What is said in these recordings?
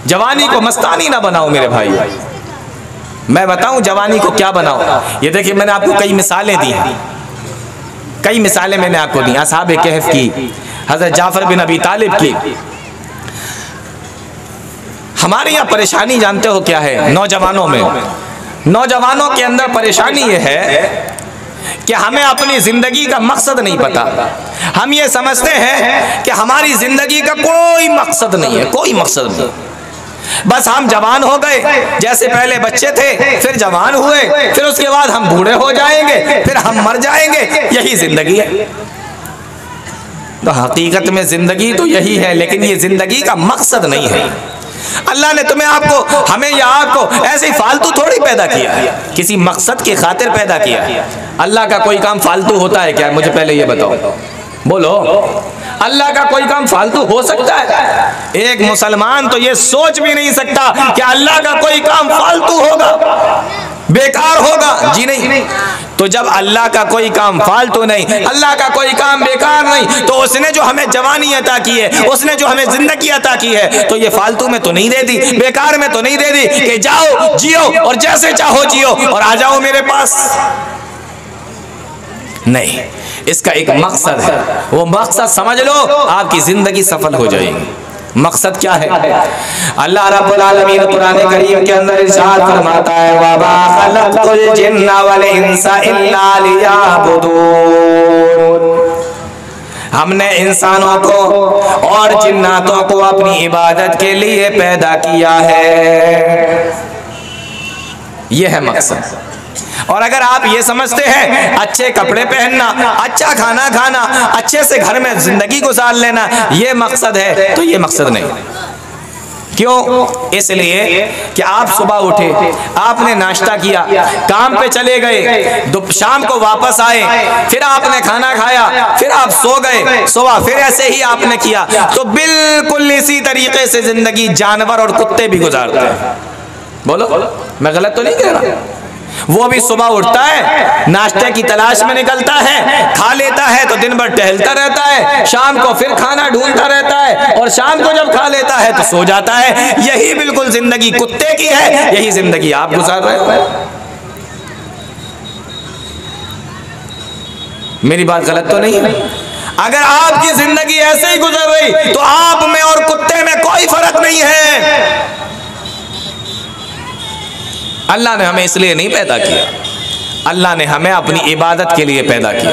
जवानी को मस्तानी ना बनाओ मेरे भाई। मैं बताऊं जवानी को क्या बनाओ। ये देखिए मैंने आपको कई मिसालें दी हैं, कई मिसालें मैंने आपको दी, असहाबे कहफ की, हजरत जाफर बिन अबी तालिब की। हमारे यहाँ परेशानी जानते हो क्या है नौजवानों में? नौजवानों के अंदर परेशानी ये है कि हमें अपनी जिंदगी का मकसद नहीं पता। हम ये समझते हैं कि हमारी जिंदगी का कोई मकसद नहीं है, कोई मकसद नहीं। बस हम जवान हो गए, जैसे पहले बच्चे थे, फिर जवान हुए, फिर उसके बाद हम बूढ़े हो जाएंगे, फिर हम मर जाएंगे, यही जिंदगी है। तो हकीकत में जिंदगी तो यही है, लेकिन ये जिंदगी का मकसद नहीं है। अल्लाह ने तुम्हें, आपको, हमें या आपको ऐसे ही फालतू थोड़ी पैदा किया है, किसी मकसद की खातिर पैदा किया। अल्लाह का कोई काम फालतू होता है क्या? मुझे पहले ये बताओ, बोलो। अल्लाह का कोई काम फालतू हो सकता है? एक मुसलमान तो ये सोच भी नहीं सकता कि अल्लाह का कोई काम फालतू होगा, बेकार होगा। जी नहीं। तो जब अल्लाह का कोई काम फालतू नहीं, अल्लाह का कोई काम बेकार नहीं, तो उसने जो हमें जवानी अता की है, उसने जो हमें जिंदगी अता की है, तो ये फालतू में तो नहीं दे दी, बेकार में तो नहीं दे दी कि जाओ जियो और जैसे चाहो जियो और आ जाओ मेरे पास। नहीं, इसका एक मकसद है। वो मकसद समझ लो, आपकी जिंदगी सफल हो जाएगी। मकसद क्या है? अल्लाह रब्बुल आलमीन कुरान करीम के अंदर इरशाद फरमाता है, वमा खलक़तुल जिन्ना वल इंसा इल्ला लियअबुदून। हमने इंसानों को और जिन्नातों को अपनी इबादत के लिए पैदा किया है। यह है मकसद। और अगर आप ये समझते हैं अच्छे कपड़े पहनना, अच्छा खाना खाना, अच्छे से घर में जिंदगी गुजार लेना ये मकसद है, तो ये मकसद नहीं। क्यों? इसलिए कि आप सुबह उठे, आपने नाश्ता किया, काम पे चले गए, शाम को वापस आए, फिर आपने खाना खाया, फिर आप सो गए, सुबह फिर ऐसे ही आपने किया। तो बिल्कुल इसी तरीके से जिंदगी जानवर और कुत्ते भी गुजारते हैं। बोलो, मैं गलत तो नहीं कह रहा? वो भी सुबह उठता है, नाश्ते की तलाश में निकलता है, खा लेता है तो दिन भर टहलता रहता है, शाम को फिर खाना ढूंढता रहता है, और शाम को जब खा लेता है तो सो जाता है। यही बिल्कुल जिंदगी कुत्ते की है, यही जिंदगी आप गुजार रहे हो। मेरी बात गलत तो नहीं है? अगर आपकी जिंदगी ऐसे ही गुजर रही तो आप में और कुत्ते में कोई फर्क नहीं है। अल्लाह ने हमें इसलिए नहीं पैदा किया, अल्लाह ने हमें अपनी इबादत के लिए पैदा किया।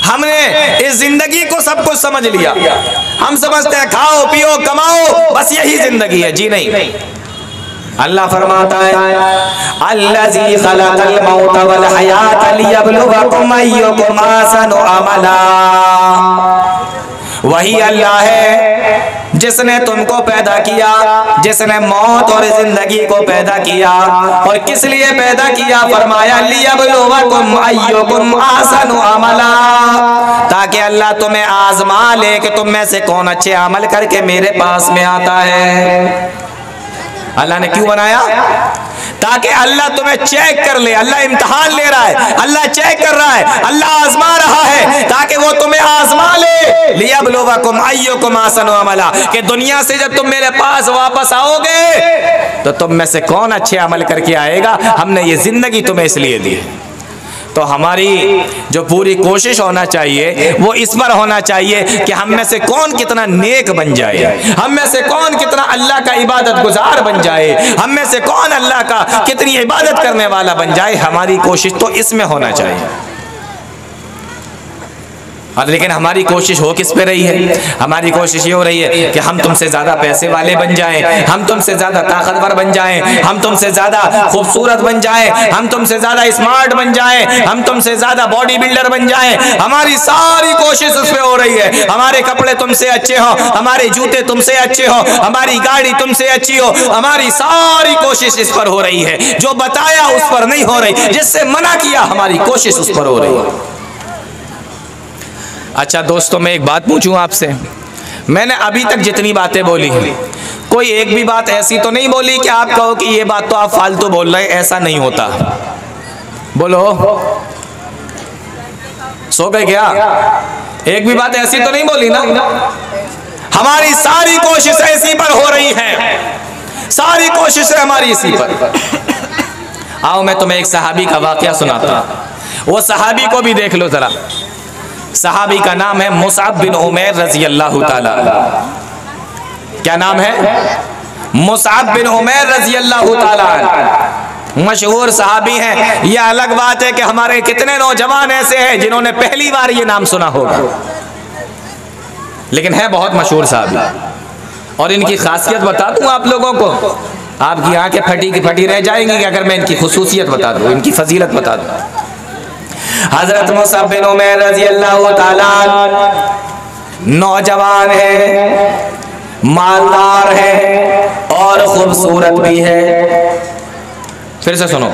हमने इस जिंदगी को सब कुछ समझ लिया। हम समझते हैं खाओ पियो कमाओ बस यही जिंदगी है। जी नहीं, अल्लाह फरमाता है अल्लज़ी खलक़ल मौत वल हयात लियब्लुवकुम अय्युकुम अहसनु अमला। वही अल्लाह है जिसने तुमको पैदा किया, जिसने मौत और जिंदगी को पैदा किया। और किस लिए पैदा किया? फरमाया लियब्लुवकुम अय्युकुम अहसनु अमला, ताकि अल्लाह तुम्हें आजमा ले कि तुम में से कौन अच्छे अमल करके मेरे पास में आता है। अल्लाह ने क्यों बनाया? ताकि अल्लाह तुम्हें चेक कर ले। अल्लाह इम्तिहान ले रहा है, अल्लाह चेक कर रहा है, अल्लाह आजमा रहा है, ताकि वो तुम्हें आजमा ले। लियब्लुवकुम अय्युकुम अहसनु अमला, कि दुनिया से जब तुम मेरे पास वापस आओगे तो तुम में से कौन अच्छे अमल करके आएगा। हमने ये जिंदगी तुम्हें इसलिए दी। तो हमारी जो पूरी कोशिश होना चाहिए वो इस पर होना चाहिए कि हम में से कौन कितना नेक बन जाए, हम में से कौन कितना अल्लाह का इबादत गुजार बन जाए, हम में से कौन अल्लाह का कितनी इबादत करने वाला बन जाए। हमारी कोशिश तो इसमें होना चाहिए। और लेकिन हमारी कोशिश हो किस पे रही है? हमारी कोशिश ये हो रही है कि हम तुमसे ज्यादा पैसे वाले बन जाएं, हम तुमसे ज्यादा ताकतवर बन जाएं, हम तुमसे ज्यादा खूबसूरत बन जाएं, हम तुमसे ज्यादा स्मार्ट बन जाएं, हम तुमसे ज्यादा बॉडी बिल्डर बन जाएं। हमारी सारी कोशिश उस पे हो रही है। हमारे कपड़े तुमसे अच्छे हो, हमारे जूते तुमसे अच्छे हो, हमारी गाड़ी तुमसे अच्छी हो। हमारी सारी कोशिश इस पर हो रही है। जो बताया उस पर नहीं हो रही, जिससे मना किया हमारी कोशिश उस पर हो रही है। अच्छा दोस्तों, मैं एक बात पूछूं आपसे। मैंने अभी तक जितनी बातें बोली हैं, कोई एक भी बात ऐसी तो नहीं बोली कि आप कहो कि ये बात तो आप फालतू बोल रहे हैं, ऐसा नहीं होता। बोलो, सो गए क्या? एक भी बात ऐसी तो नहीं बोली ना। हमारी सारी कोशिश इसी पर हो रही है। सारी कोशिश है हमारी इसी पर। आओ मैं तुम्हें एक सहाबी का वाकया सुनाता हूँ, वो सहाबी को भी देख लो जरा। सहाबी का नाम है मुसअब बिन उमैर रजी अल्लाह ताला। क्या नाम है? मुसअब बिन उमैर रजी अल्लाह ताला। मशहूर सहाबी हैं। यह अलग बात है कि हमारे कितने नौजवान ऐसे हैं जिन्होंने पहली बार ये नाम सुना होगा, लेकिन है बहुत मशहूर सहाबी। और इनकी खासियत बता दूं आप लोगों को, आपकी आंखें फटी की फटी रह जाएंगी कि अगर मैं इनकी खुसूसियत बता दूं, इनकी फजीलत बता दूं। हजरत मुसअब बिन उमैर रजी अल्लाह ताला नौजवान है, मालदार है और खूबसूरत भी है। फिर से सुनो,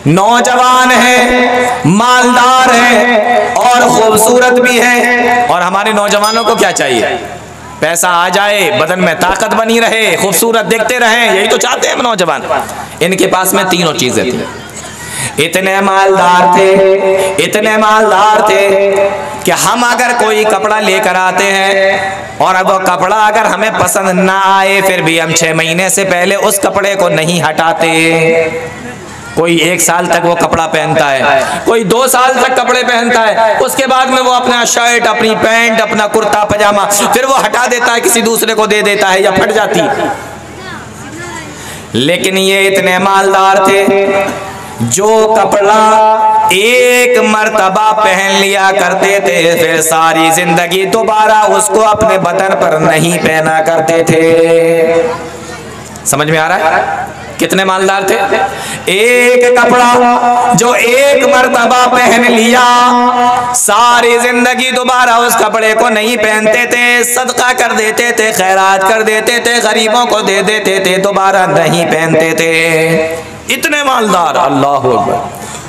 नौजवान है, मालदार है और खूबसूरत भी है। और हमारे नौजवानों को क्या चाहिए? पैसा आ जाए, बदन में ताकत बनी रहे, खूबसूरत दिखते रहे, यही तो चाहते हैं नौजवान। इनके पास में तीनों चीजें थी। इतने मालदार थे, इतने मालदार थे कि हम अगर कोई कपड़ा लेकर आते हैं और अब वो कपड़ा अगर हमें पसंद ना आए, फिर भी हम 6 महीने से पहले उस कपड़े को नहीं हटाते। कोई 1 साल तक वो कपड़ा पहनता है, कोई 2 साल तक कपड़े पहनता है, उसके बाद में वो अपना शर्ट, अपनी पैंट, अपना कुर्ता पजामा फिर वो हटा देता है, किसी दूसरे को दे देता है या फट जाती है। लेकिन ये इतने मालदार थे, जो कपड़ा एक मर्तबा पहन लिया करते थे, फिर सारी जिंदगी दोबारा उसको अपने बदन पर नहीं पहना करते थे। समझ में आ रहा है? कितने मालदार थे? एक कपड़ा जो एक मर्तबा पहन लिया, सारी जिंदगी दोबारा उस कपड़े को नहीं पहनते थे, सदका कर देते थे, खैरात कर देते थे, गरीबों को दे देते थे, दोबारा नहीं पहनते थे। इतने मालदार, अल्लाह अकबर,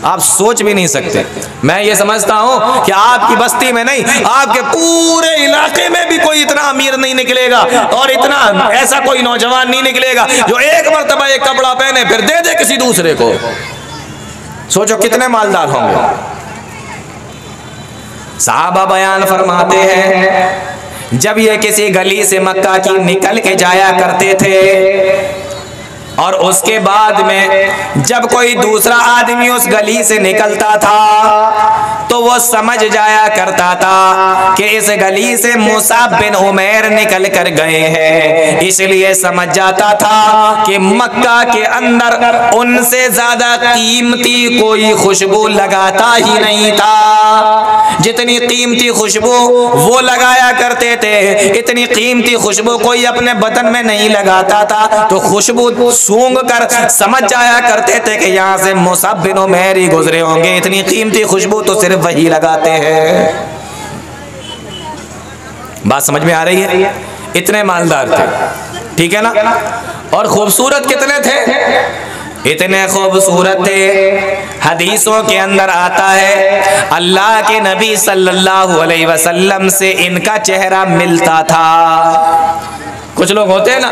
आप सोच भी नहीं सकते। मैं ये समझता हूं कि आपकी बस्ती में नहीं, आपके पूरे इलाके में भी कोई इतना अमीर नहीं निकलेगा और इतना ऐसा कोई नौजवान नहीं निकलेगा जो एक मर्तबा एक कपड़ा पहने फिर दे दे किसी दूसरे को। सोचो कितने मालदार होंगे। साहबा बयान फरमाते हैं, जब ये किसी गली से मक्का की निकल के जाया करते थे और उसके बाद में जब कोई दूसरा आदमी उस गली से निकलता था तो वो समझ जाया करता था कि इस गली से मुसअब बिन उमैर निकल कर गए हैं, इसलिए समझ जाता था कि मक्का के अंदर उनसे ज्यादा कीमती कोई खुशबू लगाता ही नहीं था। जितनी कीमती खुशबू वो लगाया करते थे, इतनी कीमती खुशबू कोई अपने बदन में नहीं लगाता था। तो खुशबू सूंघ कर समझ जाया करते थे कि यहाँ से मुसअब बिन उमैर ही गुजरे होंगे, इतनी कीमती खुशबू तो सिर्फ वही लगाते हैं। बात समझ में आ रही है? इतने मालदार थे, ठीक है ना? और खूबसूरत कितने थे? इतने खूबसूरत थे, हदीसों के अंदर आता है अल्लाह के नबी सल्लल्लाहु अलैहि वसल्लम से इनका चेहरा मिलता था। कुछ लोग होते हैं ना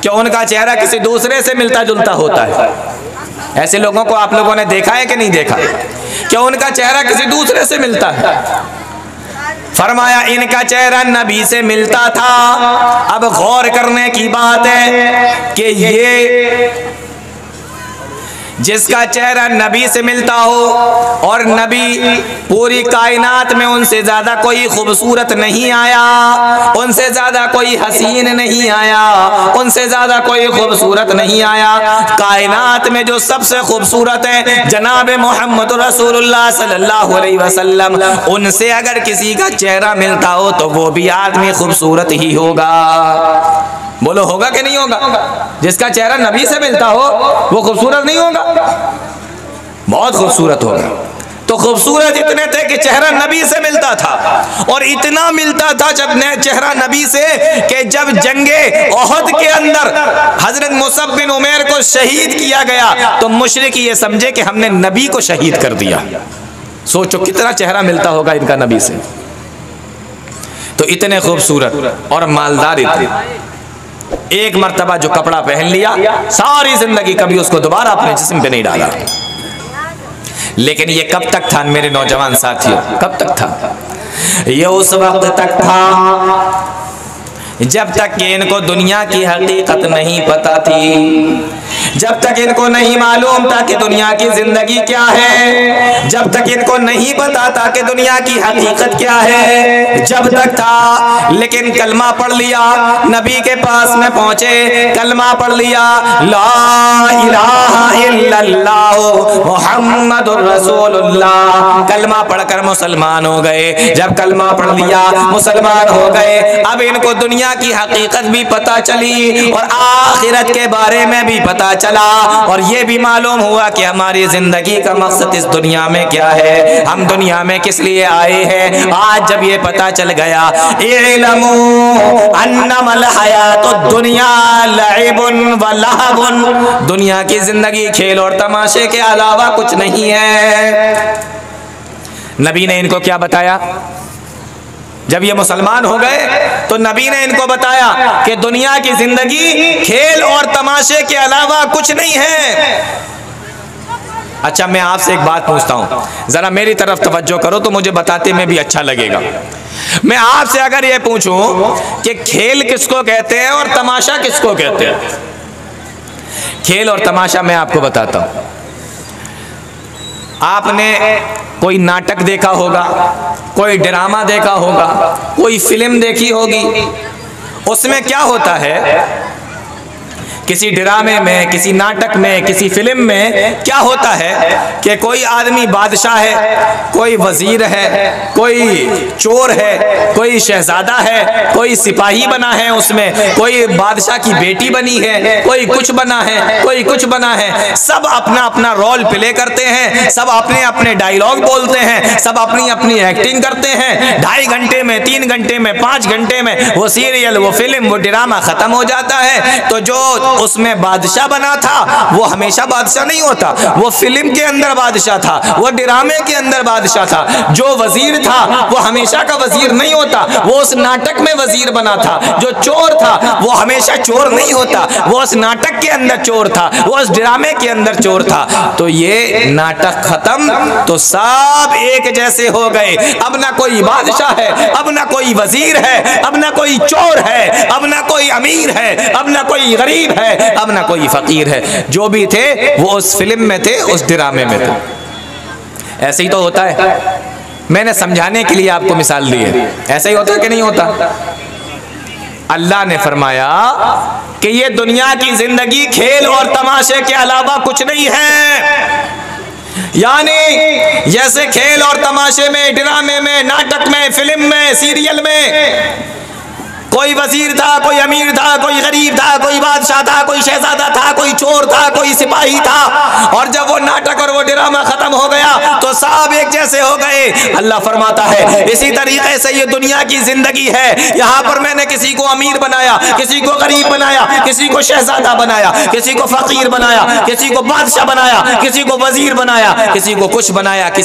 कि उनका चेहरा किसी दूसरे से मिलता जुलता होता है। ऐसे लोगों को आप लोगों ने देखा है कि नहीं देखा? कि उनका चेहरा किसी दूसरे से मिलता है। फरमाया इनका चेहरा नबी से मिलता था। अब गौर करने की बात है कि ये जिसका चेहरा नबी से मिलता हो और नबी पूरी कायनात में उनसे ज्यादा कोई खूबसूरत नहीं आया, उनसे ज्यादा कोई हसीन नहीं आया, उनसे ज्यादा कोई खूबसूरत नहीं आया। कायनात में जो सबसे खूबसूरत है जनाब मोहम्मद रसूलुल्लाह सल्लल्लाहु अलैहि वसल्लम, उनसे अगर किसी का चेहरा मिलता हो तो वो भी आदमी खूबसूरत ही होगा। बोलो होगा कि नहीं होगा? जिसका चेहरा नबी से मिलता हो वो खूबसूरत नहीं होगा? बहुत खूबसूरत होगा। तो खूबसूरत इतने थे कि चेहरा नबी से मिलता था, और इतना मिलता था जब चेहरा नबी से कि जब जंगे ओहद के अंदर हजरत मुसअब बिन उमैर को शहीद किया गया तो मुशरिक ये समझे कि हमने नबी को शहीद कर दिया। सोचो कितना चेहरा मिलता होगा इनका नबी से। तो इतने खूबसूरत और मालदार थे। एक मर्तबा जो कपड़ा पहन लिया, सारी जिंदगी कभी उसको दोबारा अपने जिस्म पे नहीं डाला। लेकिन ये कब तक था मेरे नौजवान साथियों? कब तक था? ये उस वक्त तक था जब तक कि इनको दुनिया की हकीकत नहीं पता थी, जब तक इनको नहीं मालूम था कि दुनिया की जिंदगी क्या है, जब तक इनको नहीं पता था कि दुनिया की हकीकत क्या है, जब तक था। लेकिन कलमा पढ़ लिया, नबी के पास में पहुंचे, कलमा पढ़ लिया, ला इलाहा इल्लल्लाह मुहम्मदुर रसूलुल्लाह, कलमा पढ़कर मुसलमान हो गए। जब कलमा पढ़ लिया, मुसलमान हो गए, अब इनको दुनिया की हकीकत भी पता चली और आखिरत के बारे में भी पता चला, और ये भी मालूम हुआ कि हमारी जिंदगी का मकसद इस दुनिया में क्या है, हम दुनिया में किस लिए आए हैं। आज जब ये पता चल गया, इल्मू अन्नमल हयातुद दुनिया लइबुन व लहबुन, दुनिया की जिंदगी खेल और तमाशे के अलावा कुछ नहीं है। नबी ने इनको क्या बताया? जब ये मुसलमान हो गए तो नबी ने इनको बताया कि दुनिया की जिंदगी खेल और तमाशे के अलावा कुछ नहीं है। अच्छा, मैं आपसे एक बात पूछता हूं, जरा मेरी तरफ तवज्जो करो तो मुझे बताते में भी अच्छा लगेगा। मैं आपसे अगर ये पूछूं कि खेल किसको कहते हैं और तमाशा किसको कहते हैं, खेल और तमाशा मैं आपको बताता हूं। आपने कोई नाटक देखा होगा, कोई ड्रामा देखा होगा, कोई फिल्म देखी होगी। उसमें क्या होता है, किसी ड्रामे में, किसी नाटक में, किसी फिल्म में क्या होता है कि कोई आदमी बादशाह है, कोई वजीर है, कोई चोर है, कोई शहजादा है, कोई सिपाही बना है, उसमें कोई बादशाह की बेटी बनी है, कोई कुछ बना है, कोई कुछ बना है। सब अपना अपना रोल प्ले करते हैं, सब अपने अपने डायलॉग बोलते हैं, सब अपनी अपनी एक्टिंग करते हैं। 2.5 घंटे में, 3 घंटे में, 5 घंटे में वो सीरियल, वो फिल्म, वो ड्रामा खत्म हो जाता है। तो जो उसमें बादशाह बना था वो हमेशा बादशाह नहीं होता, वो फिल्म के अंदर बादशाह था, वो ड्रामे के अंदर बादशाह था। जो वजीर था वो हमेशा का वजीर नहीं होता, वो उस नाटक में वजीर बना था। जो चोर था वो हमेशा चोर नहीं होता, वो उस नाटक के अंदर चोर था, वो उस ड्रामे के अंदर चोर था। तो ये नाटक खत्म तो सब एक जैसे हो गए। अब ना कोई बादशाह है, अब ना कोई वजीर है, अब ना कोई चोर है, अब ना कोई अमीर है, अब ना कोई गरीब है, अब ना कोई फकीर है। जो भी थे वो उस फिल्म में थे, उस ड्रामे में थे। ऐसे ही तो होता है। मैंने समझाने के लिए आपको मिसाल दी है, ऐसा ही होता है कि नहीं होता। अल्लाह ने फरमाया कि ये दुनिया की जिंदगी खेल और तमाशे के अलावा कुछ नहीं है। यानी जैसे खेल और तमाशे में, ड्रामे में, नाटक में, फिल्म में, सीरियल में कोई वजीर था, कोई अमीर था, कोई गरीब था, कोई बादशाह था, कोई शहजादा था, कोई चोर था, कोई सिपाही था, और जब वो नाटक और वो ड्रामा खत्म हो गया तो सब एक जैसे हो गए। अल्लाह फरमाता है इसी तरीके से ये दुनिया की जिंदगी है। यहाँ पर मैंने किसी को अमीर बनाया, किसी को गरीब बनाया, किसी को शहजादा बनाया, किसी को फकीर बनाया, किसी को बादशाह बनाया, किसी को वजीर बनाया, किसी को कुछ बनाया, किसी